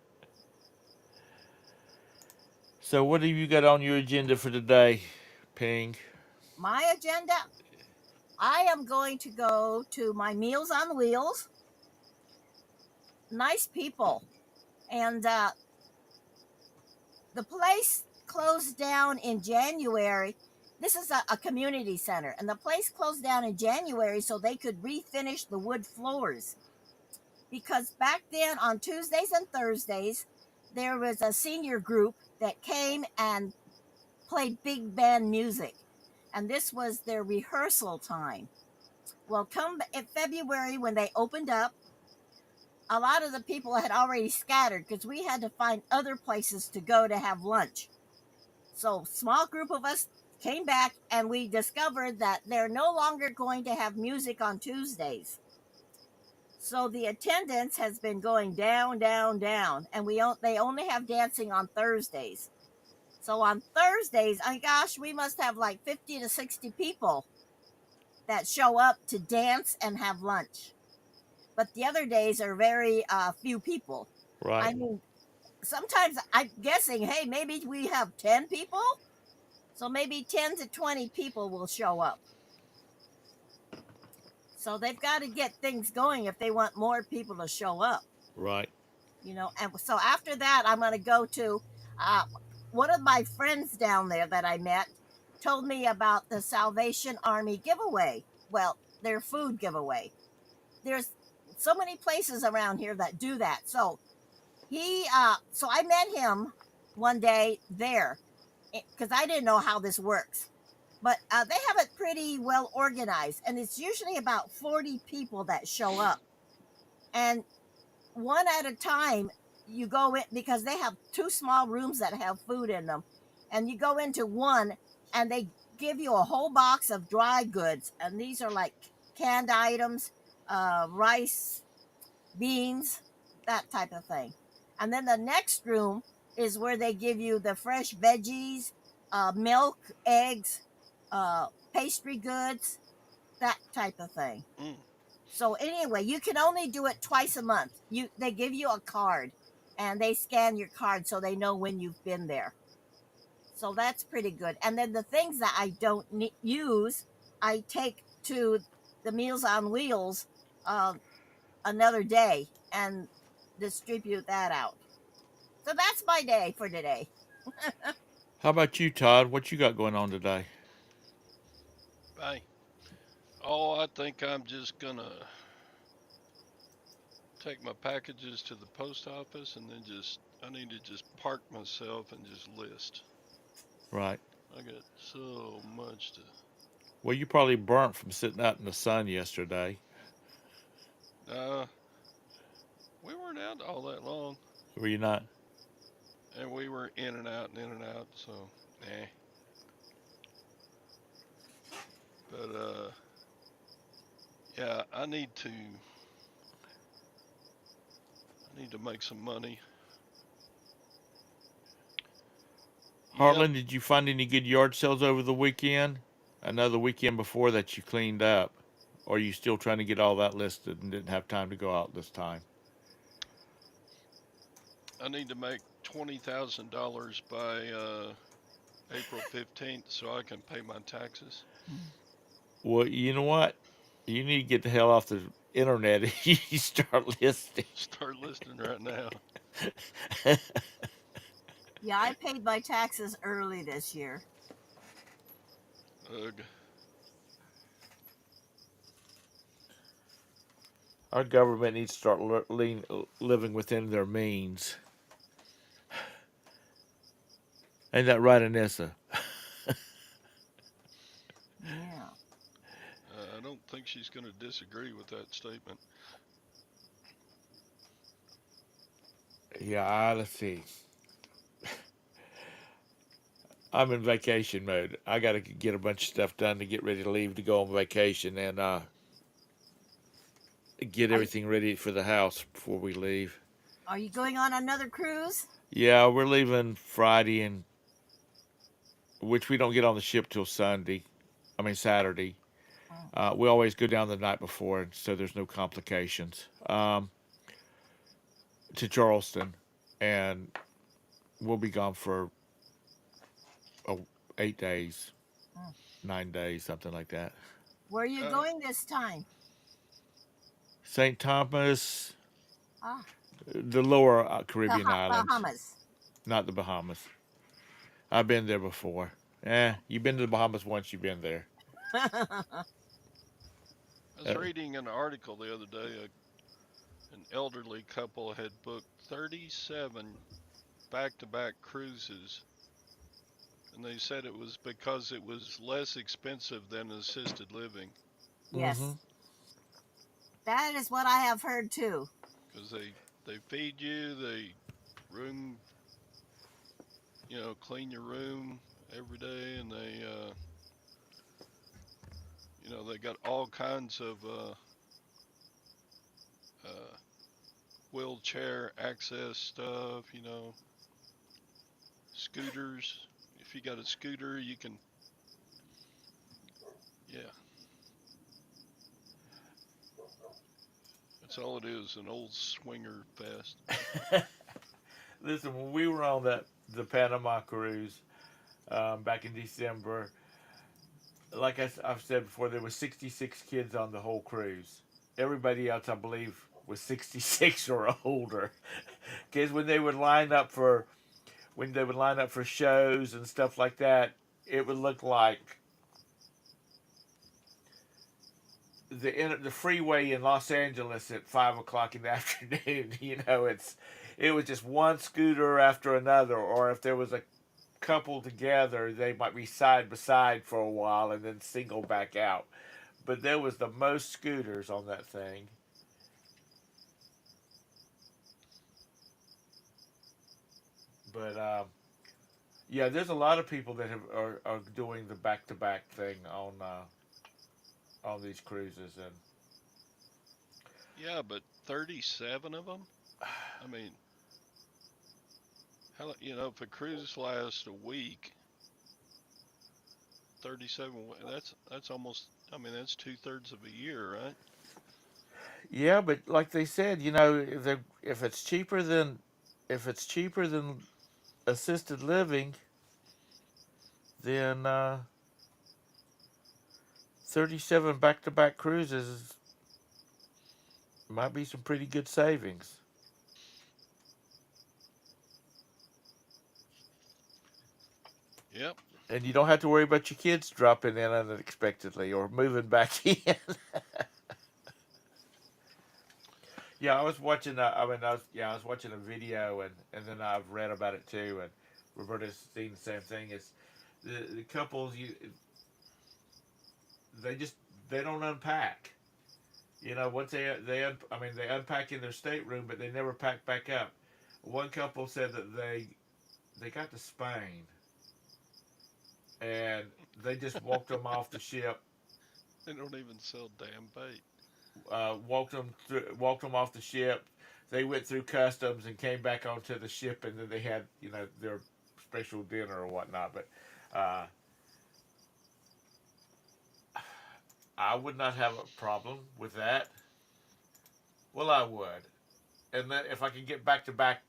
So what have you got on your agenda for today, Ping? My agenda, I am going to go to my Meals on Wheels. Nice people. And the place closed down in January. This is a community center, and the place closed down in January so they could refinish the wood floors. Because back then on Tuesdays and Thursdays, there was a senior group that came and played big band music, and this was their rehearsal time. Well, come in February when they opened up, a lot of the people had already scattered because we had to find other places to go to have lunch. So, small group of us came back and we discovered that they're no longer going to have music on Tuesdays. So the attendance has been going down, down, down, and they only have dancing on Thursdays. So on Thursdays, oh gosh, we must have like 50 to 60 people that show up to dance and have lunch. But the other days are very few people. Right. I mean, sometimes I'm guessing, hey, maybe we have 10 people. So maybe 10 to 20 people will show up. So they've got to get things going if they want more people to show up. Right. And so after that, I'm going to go to uh, one of my friends down there that I met told me about the Salvation Army giveaway. Well, their food giveaway. There's so many places around here that do that. So I met him one day there because I didn't know how this works. But they have it pretty well organized, and it's usually about 40 people that show up. And one at a time, you go in because they have two small rooms that have food in them, and you go into one and they give you a whole box of dry goods, and these are like canned items, rice, beans, that type of thing. And then the next room is where they give you the fresh veggies, milk, eggs, pastry goods, that type of thing. Mm. So anyway, you can only do it twice a month. They give you a card, and they scan your card so they know when you've been there. So that's pretty good. And then the things that I don't use, I take to the Meals on Wheels uh, another day and distribute that out. So that's my day for today. How about you, Todd? What you got going on today? Bye. Oh, I think I'm just gonna take my packages to the post office and then I need to just park myself and just list. Right. I got so much to. Well, you probably burnt from sitting out in the sun yesterday. Uh, we weren't out all that long, Were you not? and we were in and out and in and out. So, eh. But yeah, I need to make some money. Yep, Harlan, did you find any good yard sales over the weekend? I know the weekend before that you cleaned up. Or are you still trying to get all that listed and didn't have time to go out this time? I need to make $20,000 by April 15th so I can pay my taxes. Well, you know what? You need to get the hell off the internet and you start listing. Start listing right now. Yeah, I paid my taxes early this year. Ugh. Our government needs to start living within their means. Ain't that right, Anissa? Yeah. I don't think she's going to disagree with that statement. Yeah, let's see. I'm in vacation mode. I got to get a bunch of stuff done to get ready to leave to go on vacation and get Are, everything ready for the house before we leave. are you going on another cruise? Yeah, we're leaving Friday, and which we don't get on the ship till Sunday. I mean Saturday. Oh. We always go down the night before, so there's no complications. To Charleston, and we'll be gone for oh, 8 days, Oh. 9 days, something like that. Where are you Uh, going this time? St. Thomas, Ah, the lower Caribbean islands, Bahamas. not the Bahamas. I've been there before. You've been to the Bahamas once. You've been there. I was Uh, reading an article the other day. An elderly couple had booked 37 back to back cruises, and they said it was because it was less expensive than assisted living mm-hmm. Yes, that is what I have heard too. because they feed you, they room, clean your room every day, and they got all kinds of uh, wheelchair access stuff, scooters. If you got a scooter, you can, yeah, that's all it is, an old swinger fest. Listen, when we were on the Panama cruise back in December, like I've said before, there were 66 kids on the whole cruise. Everybody else, I believe, was 66 or older. Because when they would line up for shows and stuff like that, it would look like the freeway in Los Angeles at 5 o'clock in the afternoon. It was just one scooter after another, or if there was a couple together, they might be side by side for a while and then single back out. But there was the most scooters on that thing. But yeah, there's a lot of people that are doing the back to back thing on these cruises, and Yeah, but 37 of them? I mean, if a cruise lasts a week, 37, that's almost, I mean, that's two-thirds of a year, right? yeah, but like they said, if it's cheaper than assisted living, then 37 back to back cruises might be some pretty good savings. Yep. And you don't have to worry about your kids dropping in unexpectedly or moving back in. Yeah, I was watching. I was watching a video, and then I've read about it too. And Roberta's seen the same thing. Is The couples, they just they don't unpack. Once I mean, they unpack in their stateroom, but they never pack back up. One couple said that they got to Spain and they just walked them off the ship, They don't even sell damn bait. walked them off the ship. They went through customs and came back onto the ship, and then they had their special dinner or whatnot. But uh, I would not have a problem with that. Well, I would, and then if I could get back to back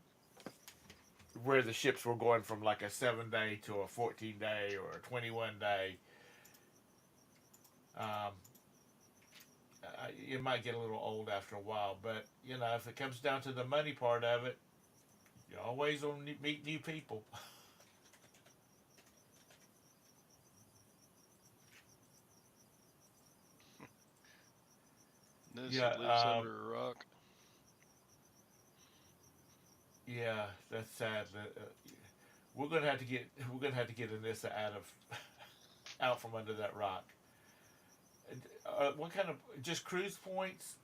where the ships were going from like a 7 day to a 14 day or a 21 day, um, it might get a little old after a while. But if it comes down to the money part of it, you always will meet new people. Nissa Yeah, lives under a rock. yeah, that's sad. We're gonna have to get Anissa out from under that rock. What kind of just cruise points,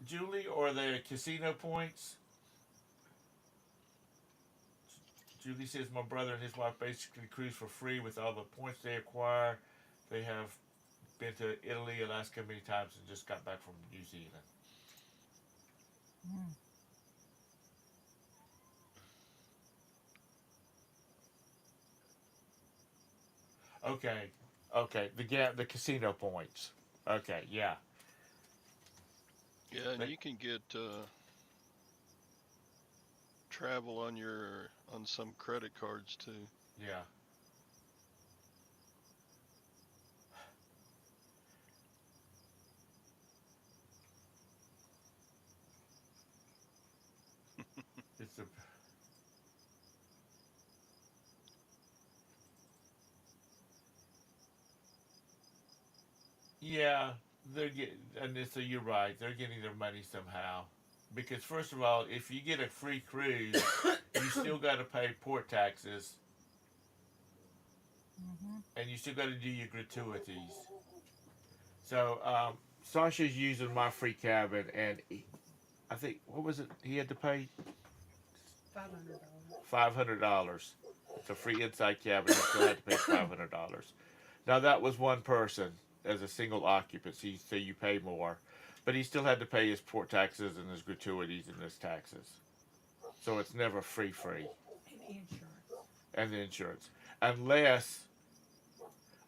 Julie, or are they casino points? Julie says my brother and his wife basically cruise for free with all the points they acquire. They have been to Italy, Alaska many times, and just got back from New Zealand. Mm. Okay, okay, the casino points. Okay, yeah, Yeah, and they, you can get travel on some credit cards too. yeah. It's a Yeah, they're getting, and so you're right. They're getting their money somehow. Because first of all, if you get a free cruise, you still got to pay port taxes, Mm-hmm. and you still got to do your gratuities. So Sasha's using my free cabin, and I think what was it? He had to pay $500. $500. It's a free inside cabin. He still had to pay $500. Now that was one person as a single occupancy, so you pay more, but he still had to pay his port taxes and his gratuities and his taxes. So it's never free, And insurance. and the insurance, unless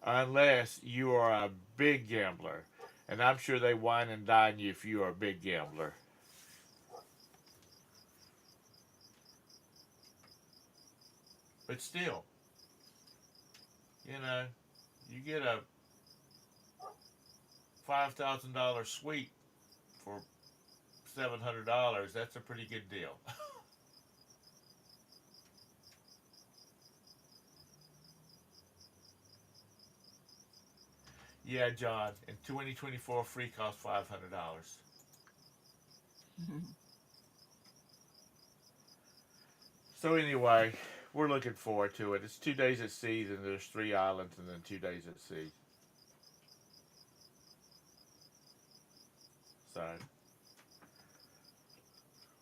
unless you are a big gambler, and I'm sure they wine and dine you if you are a big gambler. But still, you know, you get a $5,000 suite for $700. That's a pretty good deal. Yeah, John. In 2024, free cost $500. So anyway, we're looking forward to it. It's 2 days at sea, then there's 3 islands, and then 2 days at sea. So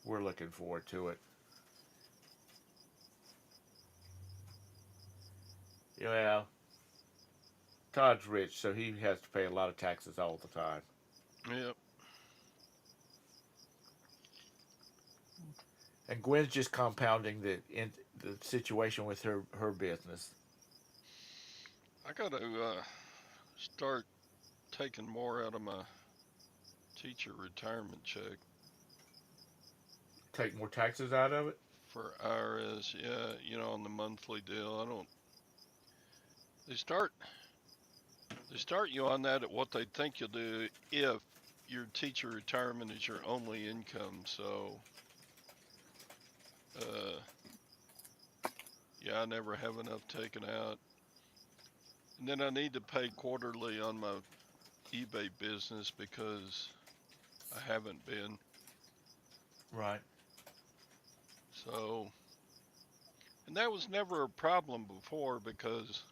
we're looking forward to it. Yeah, Todd's rich, so he has to pay a lot of taxes all the time. Yep. And Gwen's just compounding the situation with her business. I gotta start taking more out of my teacher retirement check Take more taxes out of it. for IRS. Yeah, on the monthly deal. I don't. They start they start you on that at what they think you'll do if your teacher retirement is your only income. So, uh, yeah, I never have enough taken out. And then I need to pay quarterly on my eBay business because I haven't been. Right. So, and that was never a problem before because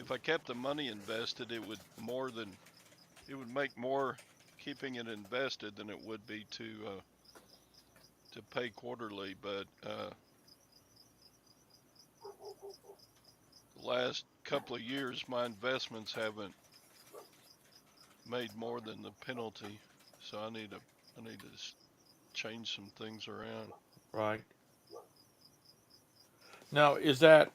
if I kept the money invested, it would make more keeping it invested than it would be to pay quarterly. But the last couple of years, my investments haven't made more than the penalty, so I need to change some things around. Right. Now, is that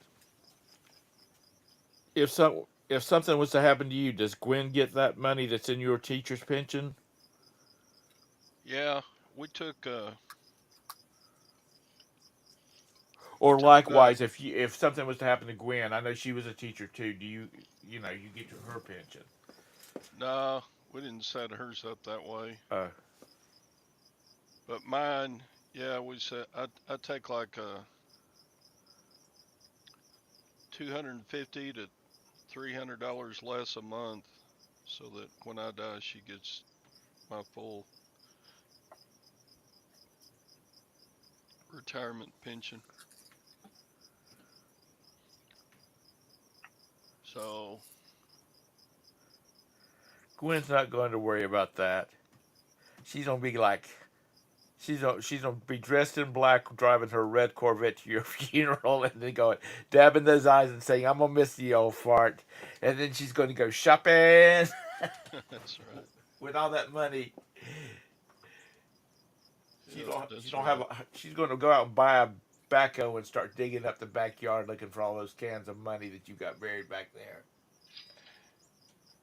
if something was to happen to you, does Gwen get that money that's in your teacher's pension? Yeah, we Or took likewise, if something was to happen to Gwen, I know she was a teacher too. Do you get her pension? nah, we didn't set hers up that way. Uh, But mine, yeah, we said I take like 250 to $300 less a month, so that when I die, she gets my full retirement pension. So Gwen's not going to worry about that. She's gonna be like she's gonna be dressed in black, driving her red Corvette to your funeral, and then going dabbing those eyes and saying, "I'm gonna miss the old fart," and then she's going to go shopping that's right. with all that money. Yep, She that's don't have right. a, she's going to go out and buy a backhoe and start digging up the backyard looking for all those cans of money that you got buried back there.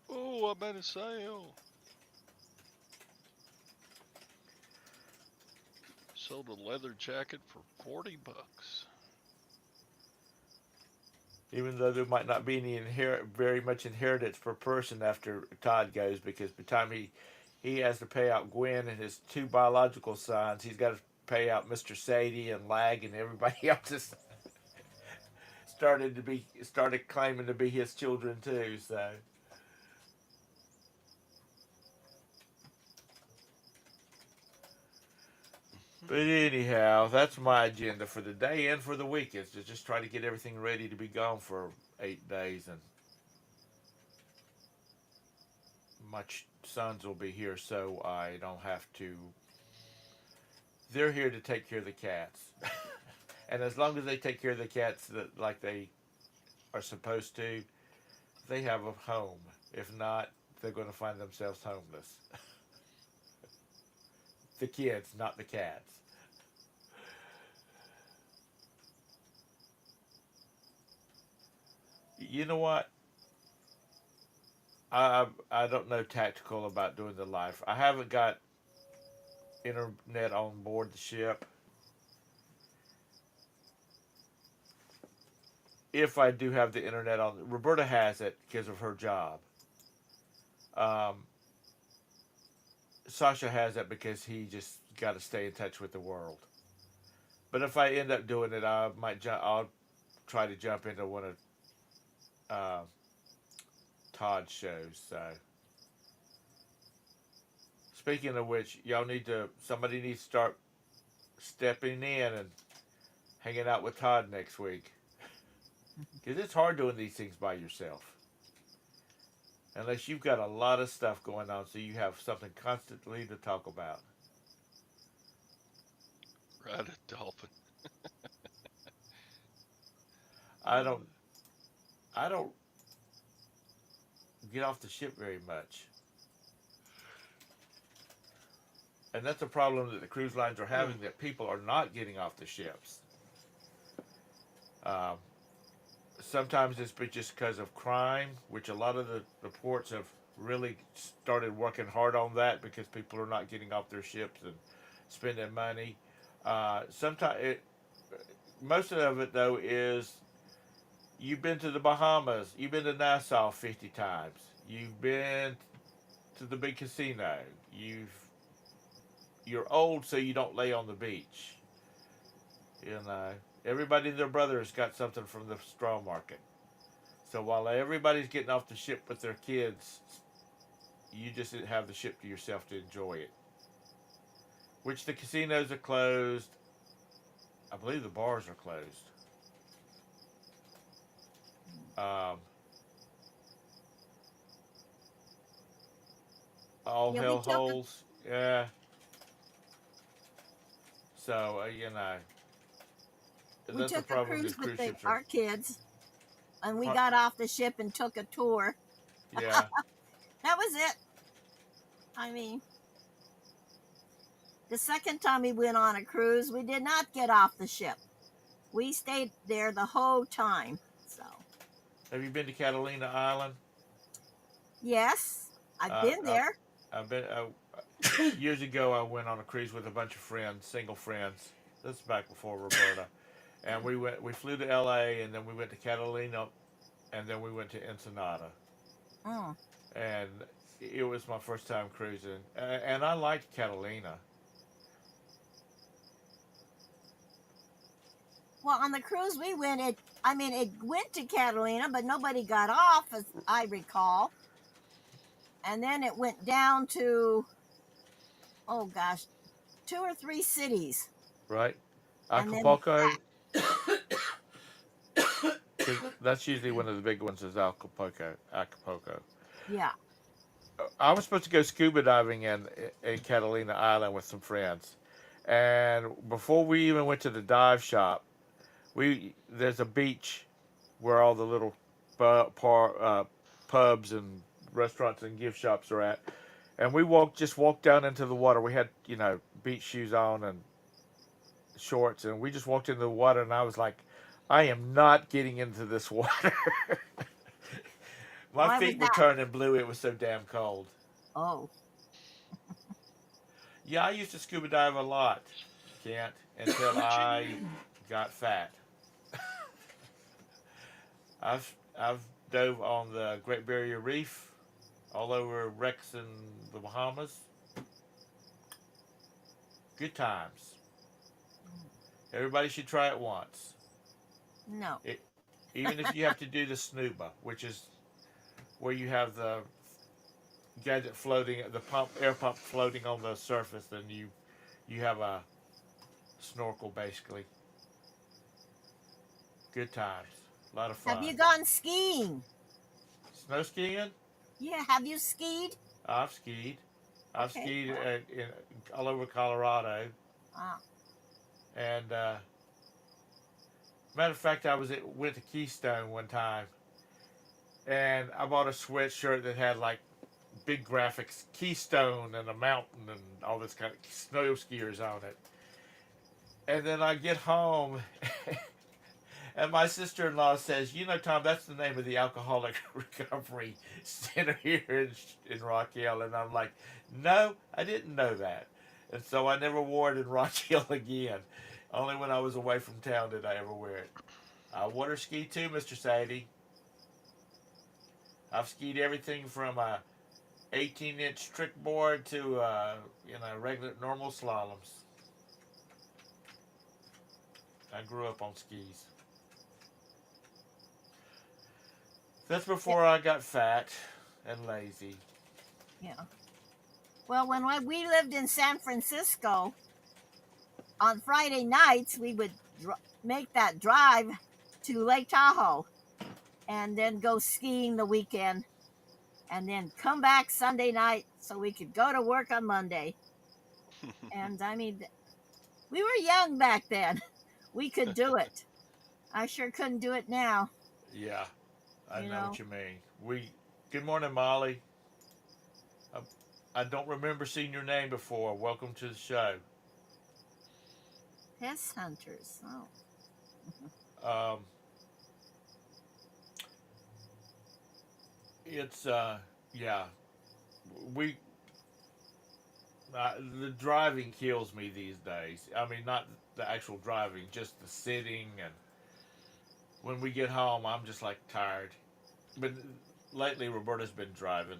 Oh, I made a sale. Sold a leather jacket for $40. Even though there might not be any very much inheritance per person after Todd goes, because by the time he has to pay out Gwen and his two biological sons, he's got to pay out Mr. Sadie and Lag and everybody else that's started claiming to be his children too. So, but anyhow, that's my agenda for the day and for the week is to just try to get everything ready to be gone for 8 days, and my sons will be here, so I don't have to. They're here to take care of the cats, and as long as they take care of the cats that like they are supposed to, they have a home. If not, they're going to find themselves homeless. The kids, not the cats. You know what? I don't know tactical about doing the live. I haven't got internet on board the ship. If I do have the internet on, Roberta has it because of her job. Um, Sasha has it because he just got to stay in touch with the world. But if I end up doing it, I might I'll try to jump into one of uh, Todd's shows. So speaking of which, somebody needs to start stepping in and hanging out with Todd next week because it's hard doing these things by yourself unless you've got a lot of stuff going on, so you have something constantly to talk about. Ride a dolphin. I don't I don't get off the ship very much. And that's a problem that the cruise lines are having, that people are not getting off the ships. Um, Sometimes it's just because of crime, which a lot of the ports have really started working hard on that because people are not getting off their ships and spending money. Sometimes most of it though is you've been to the Bahamas, you've been to Nassau 50 times, you've been to the big casino, you're old so you don't lay on the beach. You know, everybody and their brother has got something from the straw market. So while everybody's getting off the ship with their kids, you just have the ship to yourself to enjoy it. Which the casinos are closed. I believe the bars are closed. Um, all Yeah, hell holes. Yeah. So we that's a took a problem. The cruise with cruise ships are. our kids, and we Huh, got off the ship and took a tour. yeah. That was it. I mean, the second time we went on a cruise, we did not get off the ship. We stayed there the whole time. So, Have you been to Catalina Island? yes, I've Uh, been I, there. I've been. Years ago, I went on a cruise with a bunch of friends, single friends. This is back before Roberta, and we went. We flew to L.A. and then we went to Catalina, and then we went to Ensenada, Mm. and it was my first time cruising, and I liked Catalina. Well, on the cruise we went, it went to Catalina, but nobody got off, as I recall. And then it went down to, oh gosh, two or three cities, Right? and then Acapulco, because that's usually one of the big ones is Acapulco. Acapulco. yeah. I was supposed to go scuba diving in Catalina Island with some friends, and before we even went to the dive shop, we there's a beach where all the little pubs and restaurants and gift shops are at, and we walked down into the water. We had beach shoes on and shorts, and we just walked into the water, and I was like, I am not getting into this water. My Why was feet were that? turning blue. It was so damn cold. Oh, Yeah, I used to scuba dive a lot, Kent, until What you I got fat. I've dove on the Great Barrier Reef, all over wrecks in the Bahamas. Good times. Everybody should try it once. no. It, even if you have to do the snuba, which is where you have the gadget floating, the air pump floating on the surface, and you have a snorkel basically. Good times. A lot of Have fun. you gone skiing? Snow skiing? Yeah, have you skied? I've skied. I've Okay. skied all over Colorado, Ah, and matter of fact, went to Keystone one time, and I bought a sweatshirt that had like big graphics, Keystone and a mountain and all this kind of snow skiers on it. And then I get home, and my sister-in-law says, Tom, that's the name of the alcoholic recovery center here in Rock Hill. And I'm like, no, I didn't know that. And so I never wore it in Rock Hill again. Only when I was away from town did I ever wear it. I water ski too, Mr. Sadie. I've skied everything from a 18-inch trick board to regular normal slaloms. I grew up on skis. That's yeah, before I got fat and lazy. yeah. Well, when we lived in San Francisco, on Friday nights we would make that drive to Lake Tahoe and then go skiing the weekend and then come back Sunday night so we could go to work on Monday. And I mean, we were young back then. We could do it. I sure couldn't do it now, Yeah, I you know know. what you mean. Good morning, Molly. I, I don't remember seeing your name before. Welcome to the show. Pest hunters. Oh. Um, it's yeah. We the driving kills me these days. I mean, not the actual driving, just the sitting, and when we get home, I'm just like tired. But lately, Roberta's been driving,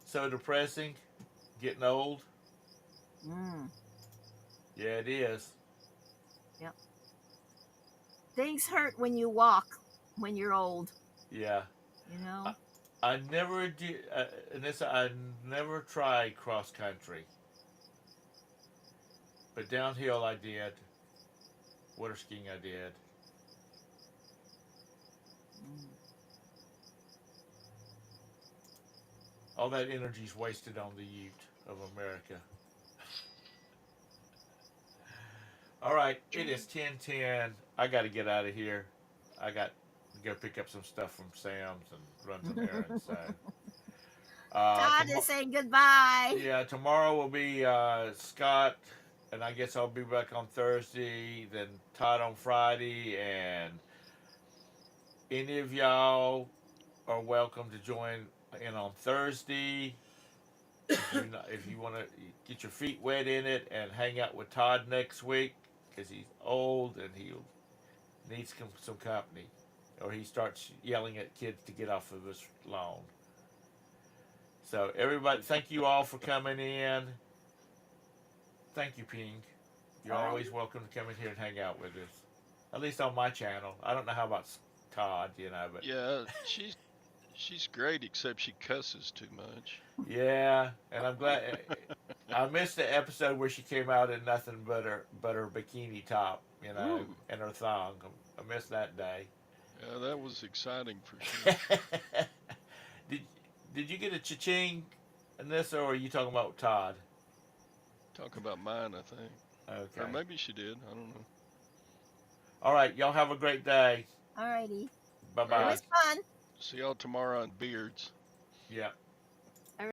so depressing. Getting old. Mm. Yeah, it is. Yep. Things hurt when you walk when you're old, Yeah. you I, know. I never did, Anissa, I never tried cross country, but downhill I did. Water skiing I did. Mm. All that energy's wasted on the Ute of America. All right, it is 10:10. I got to get out of here. I got to go pick up some stuff from Sam's and run some errands. So, Todd is saying goodbye. yeah, tomorrow will be Scott, and I guess I'll be back on Thursday. Then Todd on Friday, and any of y'all are welcome to join in on Thursday. If you want to get your feet wet in it and hang out with Todd next week, because he's old and he'll needs some company, or he starts yelling at kids to get off of his lawn. So everybody, thank you all for coming in. Thank you, Ping. You're always welcome to come in here and hang out with us. At least on my channel. I don't know how about Todd, but Yeah, she's great, except she cusses too much. yeah, and I'm glad. I missed the episode where she came out in nothing but her bikini top, Ooh. and her thong. I missed that day. Yeah, that was exciting for sure. did Did you get a cha-ching in this, or are you talking about Todd? Talk about mine, I think. Or Okay. maybe she did. I don't know. All right. Y'all have a great day. Alrighty. Bye It bye. was fun. See y'all tomorrow on Beards. Yeah.